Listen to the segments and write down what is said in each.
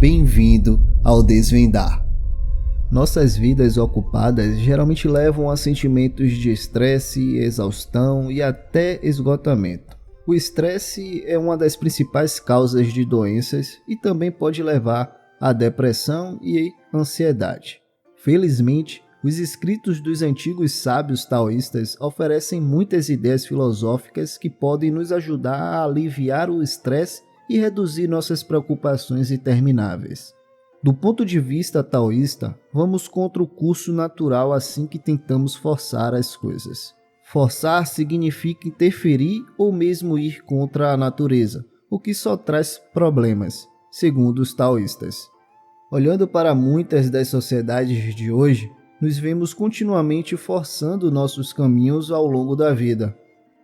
Bem-vindo ao Desvendar. Nossas vidas ocupadas geralmente levam a sentimentos de estresse, exaustão e até esgotamento. O estresse é uma das principais causas de doenças e também pode levar à depressão e ansiedade. Felizmente, os escritos dos antigos sábios taoístas oferecem muitas ideias filosóficas que podem nos ajudar a aliviar o estresse e reduzir nossas preocupações intermináveis. Do ponto de vista taoísta, vamos contra o curso natural assim que tentamos forçar as coisas. Forçar significa interferir ou mesmo ir contra a natureza, o que só traz problemas, segundo os taoístas. Olhando para muitas das sociedades de hoje, nos vemos continuamente forçando nossos caminhos ao longo da vida.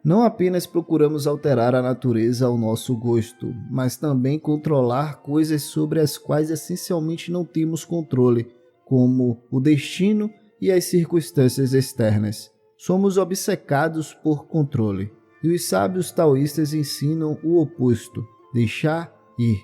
Não apenas procuramos alterar a natureza ao nosso gosto, mas também controlar coisas sobre as quais essencialmente não temos controle, como o destino e as circunstâncias externas. Somos obcecados por controle, e os sábios taoístas ensinam o oposto, deixar ir.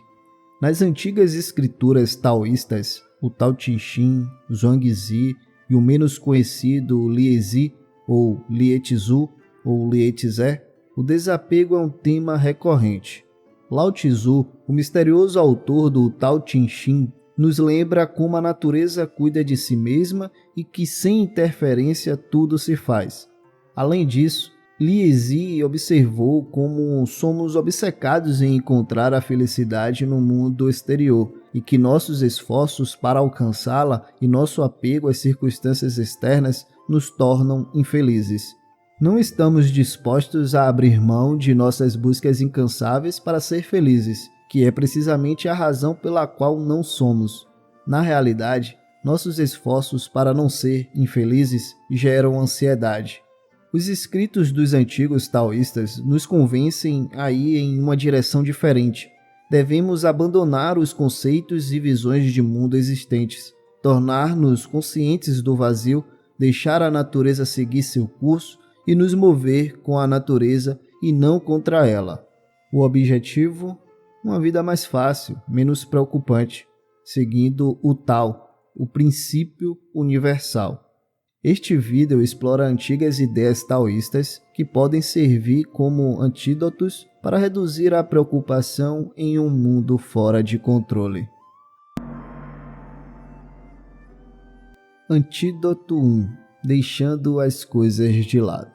Nas antigas escrituras taoístas, o Tao Te Ching, Zhuangzi e o menos conhecido Liezi ou Lietzu ou Lietze, o desapego é um tema recorrente. Lao Tzu, o misterioso autor do Tao Te Ching, nos lembra como a natureza cuida de si mesma e que sem interferência tudo se faz. Além disso, Liezi observou como somos obcecados em encontrar a felicidade no mundo exterior e que nossos esforços para alcançá-la e nosso apego às circunstâncias externas nos tornam infelizes. Não estamos dispostos a abrir mão de nossas buscas incansáveis para ser felizes, que é precisamente a razão pela qual não somos. Na realidade, nossos esforços para não ser infelizes geram ansiedade. Os escritos dos antigos taoístas nos convencem a ir em uma direção diferente. Devemos abandonar os conceitos e visões de mundo existentes, tornar-nos conscientes do vazio, deixar a natureza seguir seu curso e nos mover com a natureza e não contra ela. O objetivo? Uma vida mais fácil, menos preocupante, seguindo o Tao, o princípio universal. Este vídeo explora antigas ideias taoístas que podem servir como antídotos para reduzir a preocupação em um mundo fora de controle. Antídoto 1. Deixando as coisas de lado.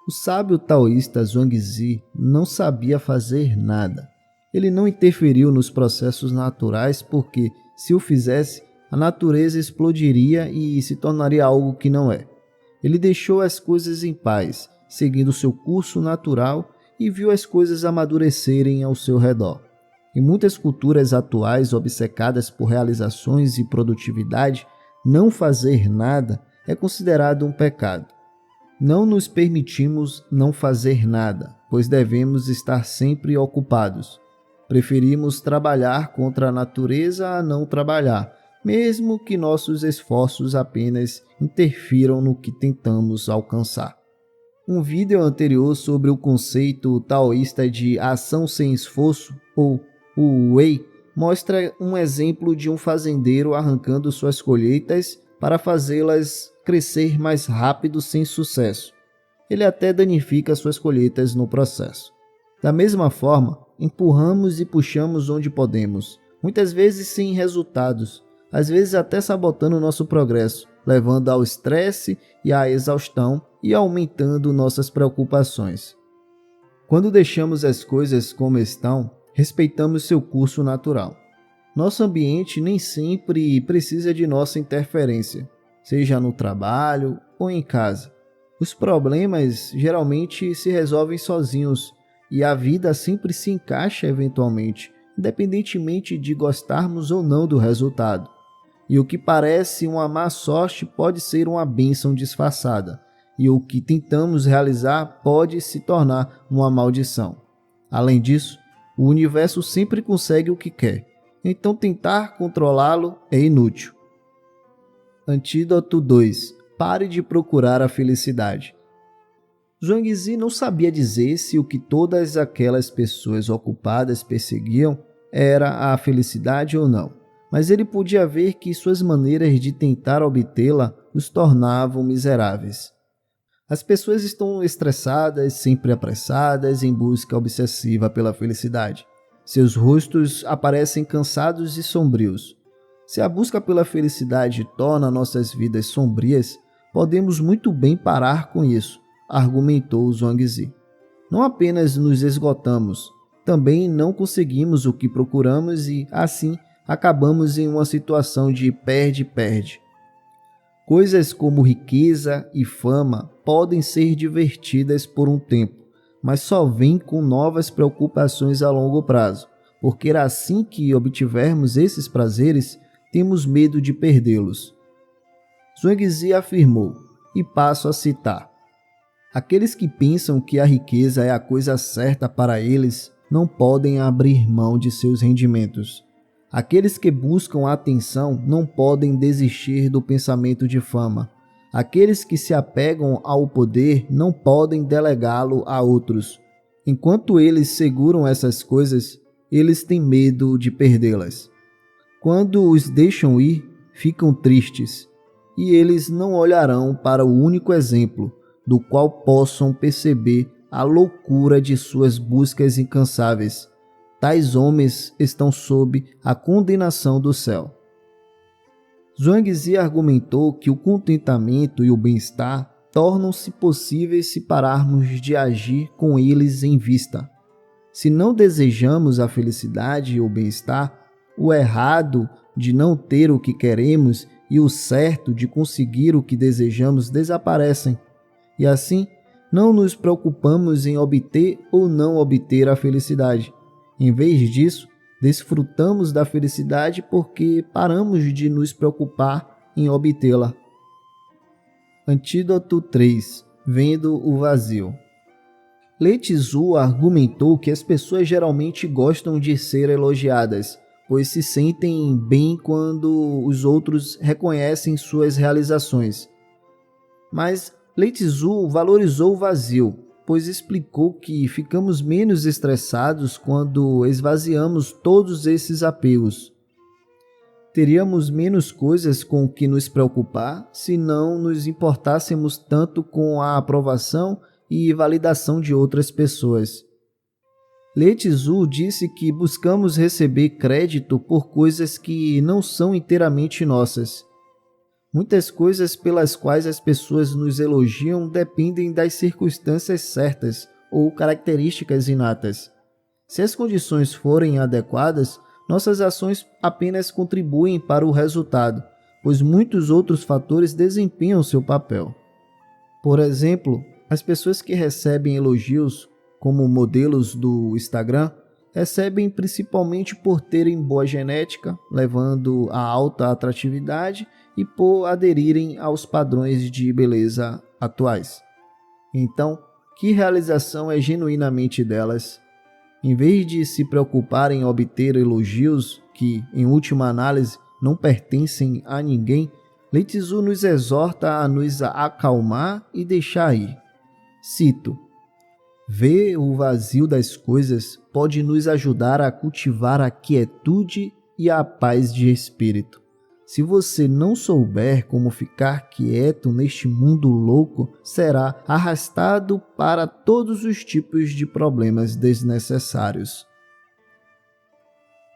O sábio taoísta Zhuangzi não sabia fazer nada. Ele não interferiu nos processos naturais porque, se o fizesse, a natureza explodiria e se tornaria algo que não é. Ele deixou as coisas em paz, seguindo seu curso natural e viu as coisas amadurecerem ao seu redor. Em muitas culturas atuais obcecadas por realizações e produtividade, não fazer nada é considerado um pecado. Não nos permitimos não fazer nada, pois devemos estar sempre ocupados. Preferimos trabalhar contra a natureza a não trabalhar, mesmo que nossos esforços apenas interfiram no que tentamos alcançar. Um vídeo anterior sobre o conceito taoísta de ação sem esforço, ou Wu Wei, mostra um exemplo de um fazendeiro arrancando suas colheitas para fazê-las crescer mais rápido sem sucesso. Ele até danifica suas colheitas no processo. Da mesma forma, empurramos e puxamos onde podemos, muitas vezes sem resultados, às vezes até sabotando nosso progresso, levando ao estresse e à exaustão e aumentando nossas preocupações. Quando deixamos as coisas como estão, respeitamos seu curso natural. Nosso ambiente nem sempre precisa de nossa interferência, seja no trabalho ou em casa. Os problemas geralmente se resolvem sozinhos e a vida sempre se encaixa eventualmente, independentemente de gostarmos ou não do resultado. E o que parece uma má sorte pode ser uma bênção disfarçada, e o que tentamos realizar pode se tornar uma maldição. Além disso, o universo sempre consegue o que quer, então tentar controlá-lo é inútil. Antídoto 2. Pare de procurar a felicidade. Zhuangzi não sabia dizer se o que todas aquelas pessoas ocupadas perseguiam era a felicidade ou não, mas ele podia ver que suas maneiras de tentar obtê-la os tornavam miseráveis. As pessoas estão estressadas, sempre apressadas, em busca obsessiva pela felicidade. Seus rostos aparecem cansados e sombrios. Se a busca pela felicidade torna nossas vidas sombrias, podemos muito bem parar com isso, argumentou Zhuangzi. Não apenas nos esgotamos, também não conseguimos o que procuramos e, assim, acabamos em uma situação de perde-perde. Coisas como riqueza e fama podem ser divertidas por um tempo, mas só vêm com novas preocupações a longo prazo, porque assim que obtivermos esses prazeres, temos medo de perdê-los. Zhuangzi afirmou, e passo a citar: aqueles que pensam que a riqueza é a coisa certa para eles não podem abrir mão de seus rendimentos. Aqueles que buscam a atenção não podem desistir do pensamento de fama. Aqueles que se apegam ao poder não podem delegá-lo a outros. Enquanto eles seguram essas coisas, eles têm medo de perdê-las. Quando os deixam ir, ficam tristes, e eles não olharão para o único exemplo do qual possam perceber a loucura de suas buscas incansáveis. Tais homens estão sob a condenação do céu. Zhuangzi argumentou que o contentamento e o bem-estar tornam-se possíveis se pararmos de agir com eles em vista. Se não desejamos a felicidade e o bem-estar, o errado de não ter o que queremos e o certo de conseguir o que desejamos desaparecem. E assim, não nos preocupamos em obter ou não obter a felicidade. Em vez disso, desfrutamos da felicidade porque paramos de nos preocupar em obtê-la. Antídoto 3. Vendo o vazio. Lei Tzu argumentou que as pessoas geralmente gostam de ser elogiadas, pois se sentem bem quando os outros reconhecem suas realizações. Mas Lei Tzu valorizou o vazio, pois explicou que ficamos menos estressados quando esvaziamos todos esses apegos. Teríamos menos coisas com que nos preocupar se não nos importássemos tanto com a aprovação e validação de outras pessoas. Lei Tzu disse que buscamos receber crédito por coisas que não são inteiramente nossas. Muitas coisas pelas quais as pessoas nos elogiam dependem das circunstâncias certas ou características inatas. Se as condições forem adequadas, nossas ações apenas contribuem para o resultado, pois muitos outros fatores desempenham seu papel. Por exemplo, as pessoas que recebem elogios, como modelos do Instagram, recebem principalmente por terem boa genética, levando a alta atratividade, e por aderirem aos padrões de beleza atuais. Então, que realização é genuinamente delas? Em vez de se preocupar em obter elogios que, em última análise, não pertencem a ninguém, Lei Tzu nos exorta a nos acalmar e deixar ir. Cito: ver o vazio das coisas pode nos ajudar a cultivar a quietude e a paz de espírito. Se você não souber como ficar quieto neste mundo louco, será arrastado para todos os tipos de problemas desnecessários.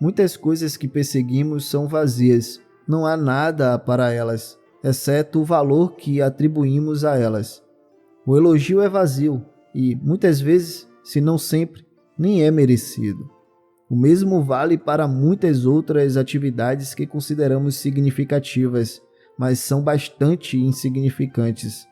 Muitas coisas que perseguimos são vazias, não há nada para elas, exceto o valor que atribuímos a elas. O elogio é vazio e, muitas vezes, se não sempre, nem é merecido. O mesmo vale para muitas outras atividades que consideramos significativas, mas são bastante insignificantes.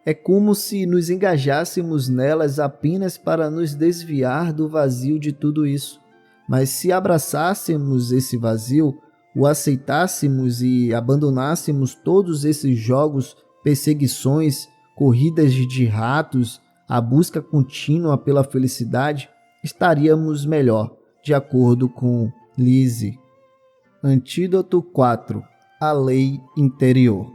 É como se nos engajássemos nelas apenas para nos desviar do vazio de tudo isso. Mas se abraçássemos esse vazio, o aceitássemos e abandonássemos todos esses jogos, perseguições, corridas de ratos, a busca contínua pela felicidade, estaríamos melhor, de acordo com Lise. Antídoto 4. A lei interior.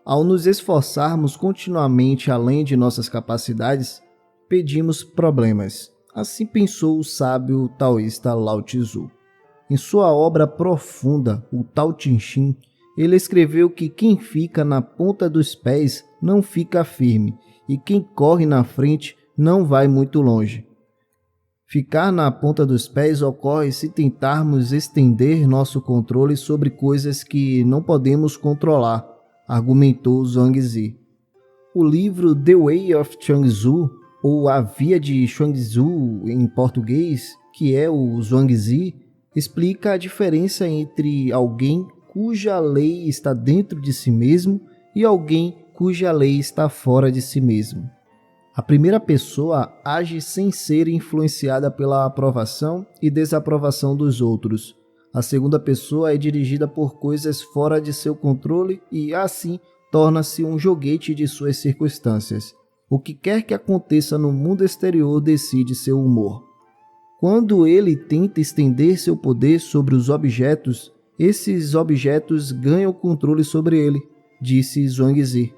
Ao nos esforçarmos continuamente além de nossas capacidades, pedimos problemas. Assim pensou o sábio taoísta Lao Tzu. Em sua obra profunda, o Tao Te Ching, ele escreveu que quem fica na ponta dos pés não fica firme e quem corre na frente não vai muito longe. Ficar na ponta dos pés ocorre se tentarmos estender nosso controle sobre coisas que não podemos controlar, argumentou Zhuangzi. O livro The Way of Chuang-Tzu, ou A Via de Chuang-Tzu em português, que é o Zhuangzi, explica a diferença entre alguém cuja lei está dentro de si mesmo e alguém cuja lei está fora de si mesmo. A primeira pessoa age sem ser influenciada pela aprovação e desaprovação dos outros. A segunda pessoa é dirigida por coisas fora de seu controle e, assim, torna-se um joguete de suas circunstâncias. O que quer que aconteça no mundo exterior decide seu humor. Quando ele tenta estender seu poder sobre os objetos, esses objetos ganham controle sobre ele, disse Zhuangzi.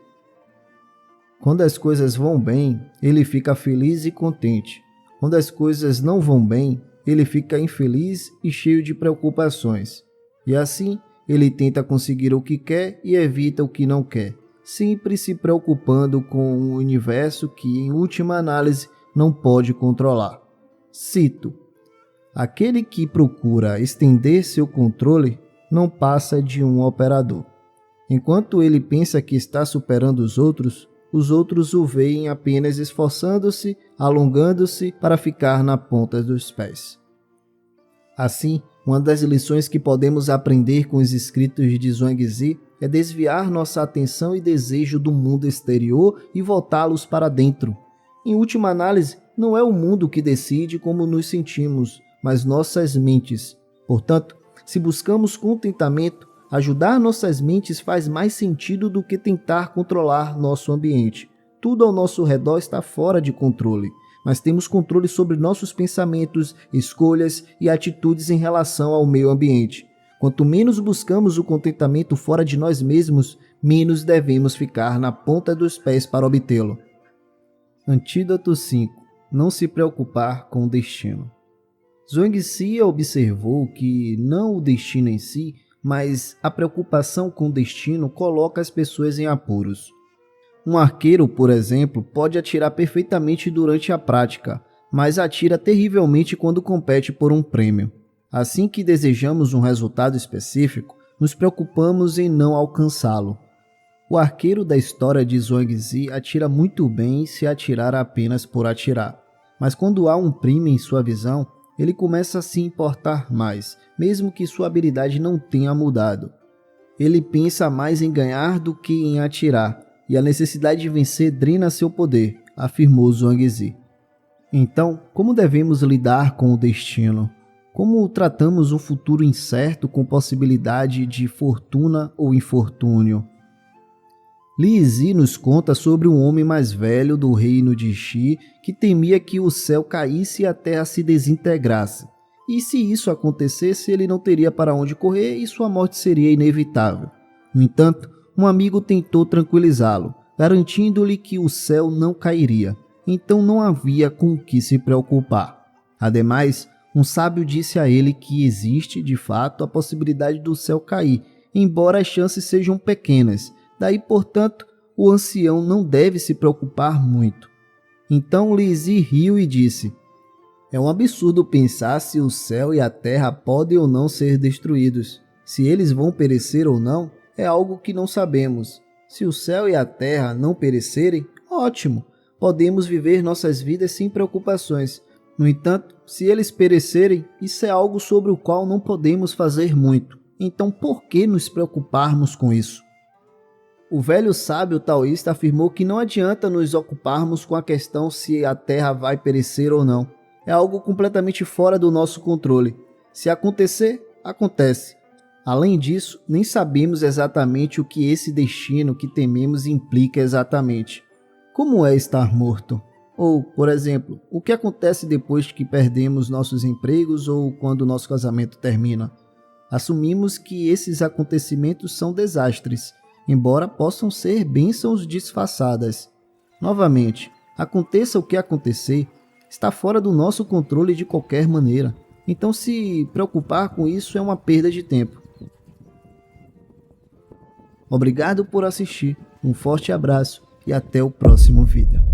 Quando as coisas vão bem, ele fica feliz e contente. Quando as coisas não vão bem, ele fica infeliz e cheio de preocupações. E assim, ele tenta conseguir o que quer e evita o que não quer, sempre se preocupando com um universo que, em última análise, não pode controlar. Cito: aquele que procura estender seu controle não passa de um operador. Enquanto ele pensa que está superando os outros o veem apenas esforçando-se, alongando-se para ficar na ponta dos pés. Assim, uma das lições que podemos aprender com os escritos de Zhuangzi é desviar nossa atenção e desejo do mundo exterior e voltá-los para dentro. Em última análise, não é o mundo que decide como nos sentimos, mas nossas mentes. Portanto, se buscamos contentamento, ajudar nossas mentes faz mais sentido do que tentar controlar nosso ambiente. Tudo ao nosso redor está fora de controle, mas temos controle sobre nossos pensamentos, escolhas e atitudes em relação ao meio ambiente. Quanto menos buscamos o contentamento fora de nós mesmos, menos devemos ficar na ponta dos pés para obtê-lo. Antídoto 5. Não se preocupar com o destino. Zhuangzi observou que não o destino em si, mas a preocupação com o destino coloca as pessoas em apuros. Um arqueiro, por exemplo, pode atirar perfeitamente durante a prática, mas atira terrivelmente quando compete por um prêmio. Assim que desejamos um resultado específico, nos preocupamos em não alcançá-lo. O arqueiro da história de Zhuangzi atira muito bem se atirar apenas por atirar, mas quando há um prêmio em sua visão, ele começa a se importar mais, mesmo que sua habilidade não tenha mudado. Ele pensa mais em ganhar do que em atirar, e a necessidade de vencer drena seu poder, afirmou Zhuangzi. Então, como devemos lidar com o destino? Como tratamos um futuro incerto com possibilidade de fortuna ou infortúnio? Li Zi nos conta sobre um homem mais velho do reino de Xi que temia que o céu caísse e a terra se desintegrasse. E se isso acontecesse, ele não teria para onde correr e sua morte seria inevitável. No entanto, um amigo tentou tranquilizá-lo, garantindo-lhe que o céu não cairia, então não havia com o que se preocupar. Ademais, um sábio disse a ele que existe, de fato, a possibilidade do céu cair, embora as chances sejam pequenas. Daí, portanto, o ancião não deve se preocupar muito. Então Li Zi riu e disse: é um absurdo pensar se o céu e a terra podem ou não ser destruídos. Se eles vão perecer ou não, é algo que não sabemos. Se o céu e a terra não perecerem, ótimo, podemos viver nossas vidas sem preocupações. No entanto, se eles perecerem, isso é algo sobre o qual não podemos fazer muito. Então, por que nos preocuparmos com isso? O velho sábio taoísta afirmou que não adianta nos ocuparmos com a questão se a terra vai perecer ou não. É algo completamente fora do nosso controle. Se acontecer, acontece. Além disso, nem sabemos exatamente o que esse destino que tememos implica exatamente. Como é estar morto? Ou, por exemplo, o que acontece depois que perdemos nossos empregos ou quando nosso casamento termina? Assumimos que esses acontecimentos são desastres, embora possam ser bênçãos disfarçadas. Novamente, aconteça o que acontecer, está fora do nosso controle de qualquer maneira. Então se preocupar com isso é uma perda de tempo. Obrigado por assistir, um forte abraço e até o próximo vídeo.